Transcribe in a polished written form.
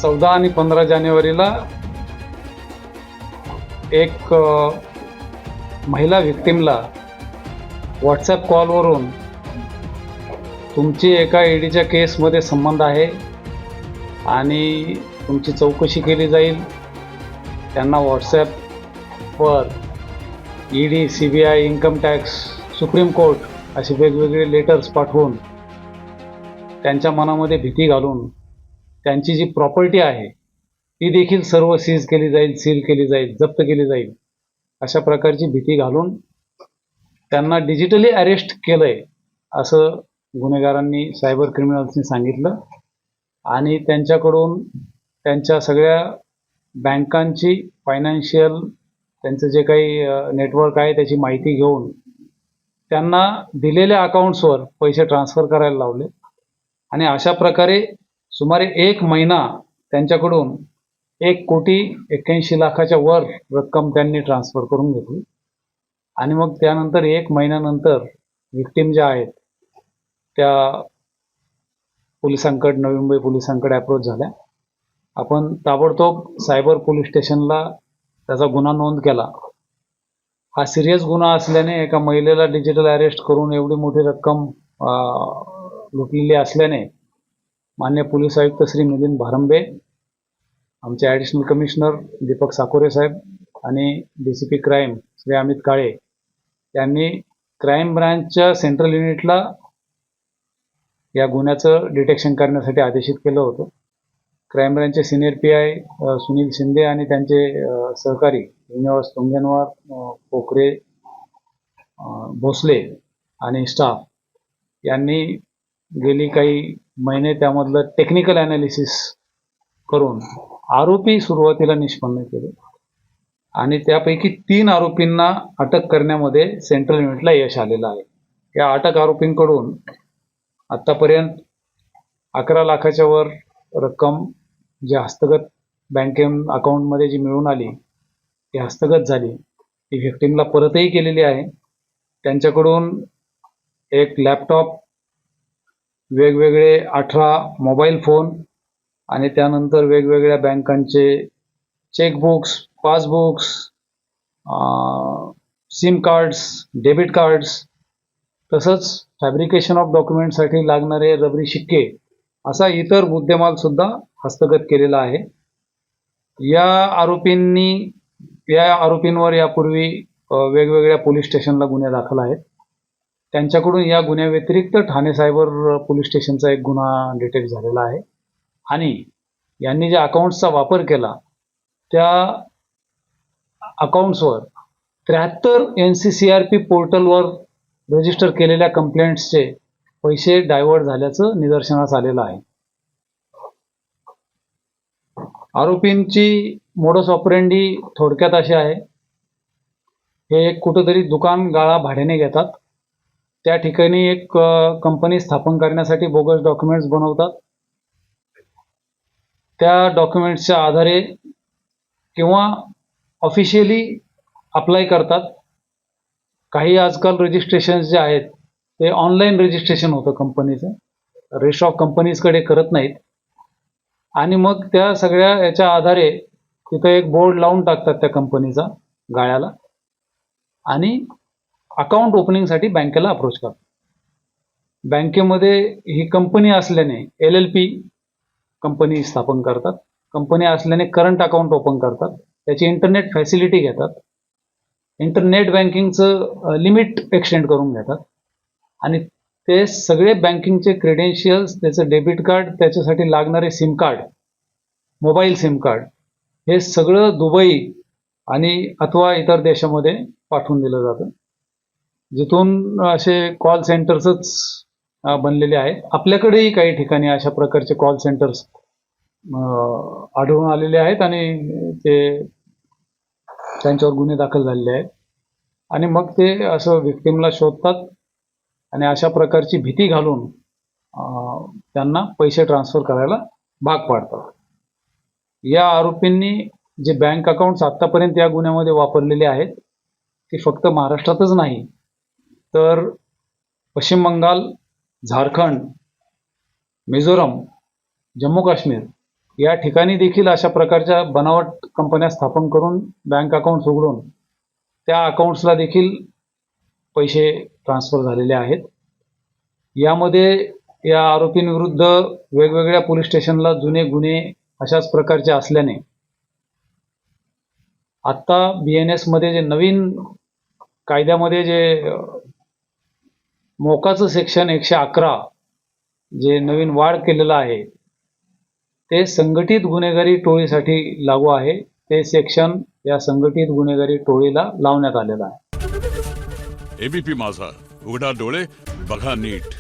14 आणि 15 जानेवारीला एक महिला व्हिक्टिमला व्हॉट्सॲप कॉलवरून तुमची एका ईडीच्या केसमध्ये संबंध आहे आणि तुमची चौकशी केली जाईल. त्यांना व्हॉट्सॲपवर ED, CBI, income tax, supreme court असे वेगवेगळे लेटर्स पाठवून त्यांच्या मनामध्ये भीती घालून त्यांची जी प्रॉपर्टी आहे ती देखील सर्व सीज केली जाईल, सील केली जाईल, जप्त केली जाईल, अशा प्रकारची भीती घालून त्यांना डिजिटली अरेस्ट केलं आहे असं गुन्हेगारांनी, सायबर क्रिमिनल्सनी सांगितलं. आणि त्यांच्याकडून त्यांच्या सगळ्या बँकांची फायनान्शियल त्यांचं जे काही नेटवर्क आहे त्याची माहिती घेऊन त्यांना दिलेल्या अकाउंट्सवर पैसे ट्रान्सफर करायला लावले. आणि अशा प्रकारे सुमारे 1 महिना त्यांच्याकडून 1,81,00,000च्या वर रक्कम त्यांनी ट्रान्सफर करून घेतली. आणि मग त्यानंतर 1 महिन्यानंतर व्हिक्टीम ज्या आहेत त्या पोलिसांकडे, नवी मुंबई पोलिसांकडे अप्रोच झाल्या. आपण ताबडतोब सायबर पोलीस स्टेशनला त्याचा गुन्हा नोंद केला. हा सिरियस गुन्हा असल्याने एका महिलेला डिजिटल अरेस्ट करून एवढी मोठी रक्कम लुटलेली असल्याने मान्य पोलीस आयुक्त श्री मिलिंद भारंबे, आमचे ॲडिशनल कमिशनर दीपक साकोरे साहेब आणि DCP क्राईम श्री अमित काळे यांनी क्राईम ब्रांचच्या सेंट्रल युनिटला या गुन्ह्याचं डिटेक्शन करण्यासाठी आदेशित केलं होतं. क्राईम ब्रांचचे सिनियर PI सुनील शिंदे आणि त्यांचे सहकारी श्रीनिवास तुंगनवार, पोखरे, भोसले आणि स्टाफ यांनी गेली काही महिने त्यामधलं टेक्निकल ॲनालिसिस करून आरोपी सुरुवातीला निष्पन्न केले आणि त्यापैकी 3 आरोपींना अटक करण्यामध्ये सेंट्रल युनिटला यश आलेलं आहे. या अटक आरोपींकडून आत्तापर्यंत 11 लाखाच्या वर रक्कम जी हस्तगत बँके अकाउंटमध्ये जी मिळून आली ती हस्तगत झाली, ती व्हिक्टीमला परतही केलेली आहे. त्यांच्याकडून एक लॅपटॉप, वेगवेगळे 18 मोबाईल फोन आणि त्यानंतर वेगवेगळ्या बँकांचे chequebooks, passbooks, SIM cards, debit cards, तसंच फॅब्रिकेशन ऑफ डॉक्युमेंटसाठी लागणारे रबरी शिक्के असा इतर मुद्देमालसुद्धा हस्तगत केलेला आहे. या आरोपींवर यापूर्वी वेगवेगळ्या पोलीस स्टेशनला गुन्हे दाखल आहेत. त्यांच्याकडून या गुन्ह्याव्यतिरिक्त ठाणे सायबर पोलीस स्टेशनचा एक गुन्हा डिटेक्ट झालेला आहे. आणि यांनी ज्या अकाउंट्सचा वापर केला त्या अकाउंट्सवर 73 NCCRP पोर्टलवर रजिस्टर केलेल्या कंप्लेंट्सचे पैसे डायव्हर्ट झाल्याचं निदर्शनास आलेलं आहे. आरोपींची मोडस ऑपरेंडी थोडक्यात अशी आहे, हे कुठंतरी दुकान गाळा भाड्याने घेतात, त्या ठिकाणी एक कंपनी स्थापन करण्यासाठी बोगस डॉक्युमेंट्स बनवतात, त्या डॉक्युमेंट्सच्या आधारे किंवा ऑफिशियली अप्लाय करतात. काही आजकाल रजिस्ट्रेशन्स जे आहेत ते ऑनलाईन रजिस्ट्रेशन होतं कंपनीचं, रेस्ट ऑफ कंपनीजकडे करत नाहीत. आणि मग त्या सगळ्या याच्या आधारे तिथं एक बोर्ड लावून टाकतात त्या कंपनीचा गाळ्याला आणि अकाउंट ओपनिंगसाठी बँकेला अप्रोच करतात. बँकेमध्ये ही कंपनी असल्याने LLP कंपनी स्थापन करतात, कंपनी असल्याने करंट अकाउंट ओपन करतात, त्याची इंटरनेट फॅसिलिटी घेतात, इंटरनेट बँकिंगचं लिमिट एक्सटेंड करून घेतात आणि ते सगळे बँकिंगचे क्रेडेन्शियल्स, त्याचं डेबिट कार्ड, त्याच्यासाठी लागणारे SIM card, mobile SIM card, हे सगळं दुबई आणि अथवा इतर देशामध्ये पाठवून दिलं जातं, जिथून असे कॉल सेंटर्सच बनलेले आहेत. आपल्याकडेही काही ठिकाणी अशा प्रकारचे कॉल सेंटर्स आढळून आलेले आहेत आणि ते त्यांच्यावर गुन्हे दाखल झालेले आहेत. आणि मग ते असं व्हिक्टीमला शोधतात आणि अशा प्रकारची भीती घालून त्यांना पैसे ट्रान्सफर करायला भाग पाडतात. या आरोपींनी जे बँक अकाउंट्स आत्तापर्यंत या गुन्ह्यामध्ये वापरलेले आहेत ते फक्त महाराष्ट्रातच नाही तर पश्चिम बंगाल, झारखंड, मिझोरम, जम्मू काश्मीर या ठिकाणी देखील अशा प्रकारच्या बनावट कंपन्या स्थापन करून बँक अकाउंट्स उघडून त्या अकाउंट्सला देखील पैसे ट्रान्सफर झालेले आहेत. यामध्ये या आरोपींविरुद्ध वेगवेगळ्या पोलीस स्टेशनला जुने गुन्हे अशाच प्रकारचे असल्याने आत्ता BNS मध्ये जे नवीन कायद्यामध्ये जे मोकाचं सेक्शन 111 जे नवीन वाढ केलेलं आहे ते संघटित गुन्हेगारी टोळीसाठी लागू आहे. ते सेक्शन या संघटित गुन्हेगारी टोळीला लावण्यात आलेलं आहे. ABP माझा, उघडा डोळे बघा नीट.